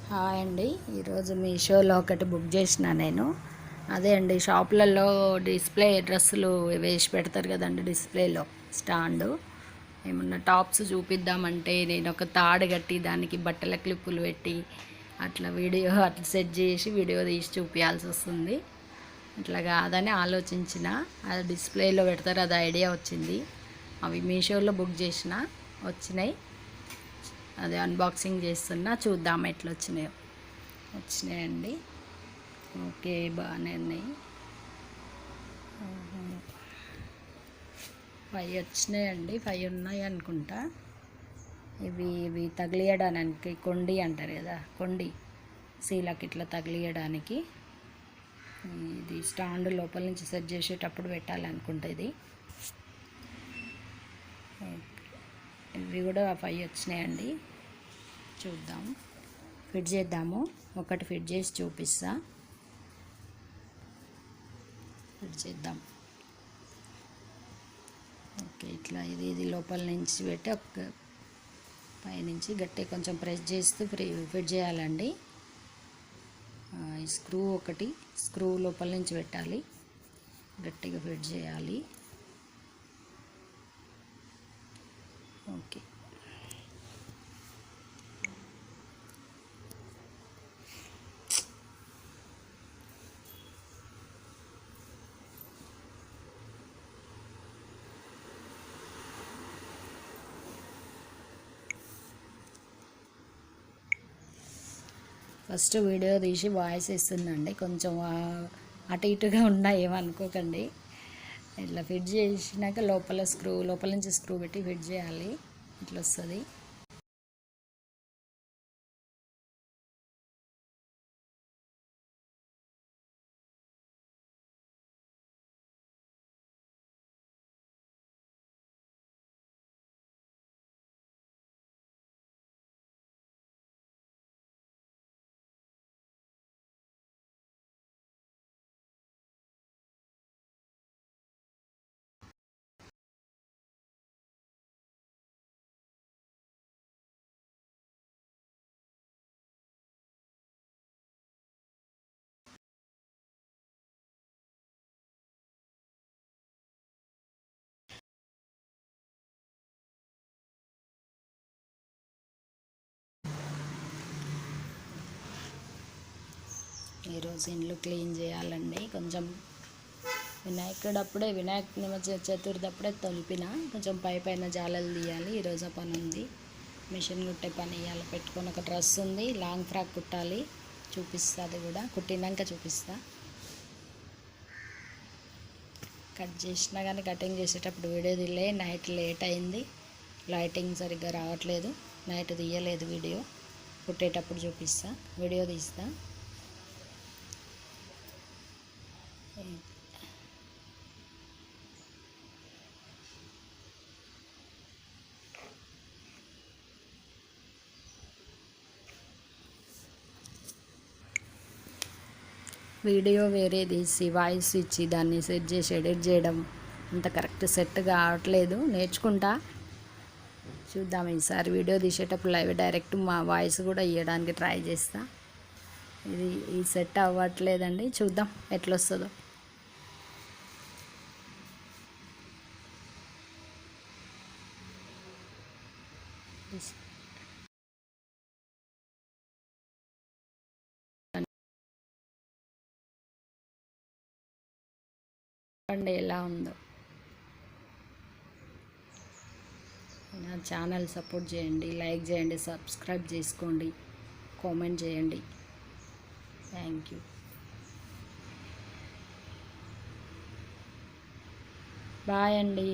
Hi అండి. ఈరోజు మీషోలో ఒకటి బుక్ చేసిన నేను. అదే అండి, షాపులలో డిస్ప్లే డ్రెస్సులు వేసి పెడతారు కదండి, డిస్ప్లేలో స్టాండు. ఏమన్నా టాప్స్ చూపిద్దామంటే నేను ఒక తాడు కట్టి దానికి బట్టల క్లిప్పులు పెట్టి అట్లా అట్లా సెట్ చేసి వీడియో తీసి చూపించాల్సి వస్తుంది. అట్లా కాదని ఆలోచించిన, అది డిస్ప్లేలో పెడతారు, అది ఐడియా వచ్చింది. అవి మీషోలో బుక్ చేసిన, వచ్చినాయి. అదే అన్బాక్సింగ్ చేస్తున్నా, చూద్దాం ఎట్లా వచ్చినాయండి. ఓకే, బాగానే ఉన్నాయి. 5 వచ్చినాయండి, 5 ఉన్నాయి అనుకుంటా. ఇవి తగిలియడానికి కొండి అంటారు కదా, కొండి సీలకి ఇట్లా తగిలియడానికి. ఇది స్టాండ్ లోపల నుంచి సెట్ చేసేటప్పుడు పెట్టాలనుకుంటా ఇది. ఇవి కూడా 5 వచ్చినాయండి. చూద్దాం, ఫిట్ చేద్దాము. ఒకటి ఫిట్ చేసి చూపిస్తా. ఫిట్ చేద్దాం. ఓకే, ఇట్లా ఇది లోపల నుంచి పెట్టి ఒక పైనుంచి గట్టి కొంచెం ప్రెస్ చేస్తూ ఫిట్ చేయాలండి. ఈ స్క్రూ లోపల నుంచి పెట్టాలి, గట్టిగా ఫిట్ చేయాలి. ఓకే, ఫస్ట్ వీడియో తీసి వాయిస్ ఇస్తుందండి, కొంచెం అటు ఇటుగా ఉన్నా ఏమనుకోకండి. ఇట్లా ఫిట్ చేసినాక లోపల నుంచి స్క్రూ పెట్టి ఫిట్ చేయాలి. ఇట్లా వస్తుంది. ఈరోజు ఇండ్లు క్లీన్ చేయాలండి. కొంచెం వినాయక చతుర్థి అప్పుడే తొలిపిన, కొంచెం పైన జాలలు తీయాలి. ఈరోజు పని ఉంది, మిషన్ కుట్టే పని ఇవ్వాలి. పెట్టుకొని ఒక డ్రెస్ ఉంది, లాంగ్ ఫ్రాక్ కుట్టాలి. చూపిస్తా, అది కూడా కుట్టినాక చూపిస్తా. కట్ చేసినా కానీ కటింగ్ చేసేటప్పుడు వీడియో తీయలే, నైట్ లేట్ అయింది. లైటింగ్ సరిగ్గా రావట్లేదు, నైట్ తీయలేదు వీడియో. కుట్టేటప్పుడు చూపిస్తా, వీడియో తీస్తా. వీడియో వేరే తీసి వాయిస్ ఇచ్చి దాన్ని సెట్ చేసి ఎడిట్ చేయడం అంత కరెక్ట్ సెట్ కావట్లేదు, నేర్చుకుంటా. చూద్దాం, ఈసారి వీడియో తీసేటప్పుడు లైవ్ డైరెక్ట్ మా వాయిస్ కూడా ఇవ్వడానికి ట్రై చేస్తా. ఈ సెట్ అవ్వట్లేదండి, చూద్దాం ఎట్లా వస్తుందో. అండి, ఎలా ఉందో నా ఛానల్ సపోర్ట్ చేయండి, లైక్ చేయండి, సబ్స్క్రైబ్ చేసుకోండి, కామెంట్ చేయండి. Thank you. బాయ్ అండి.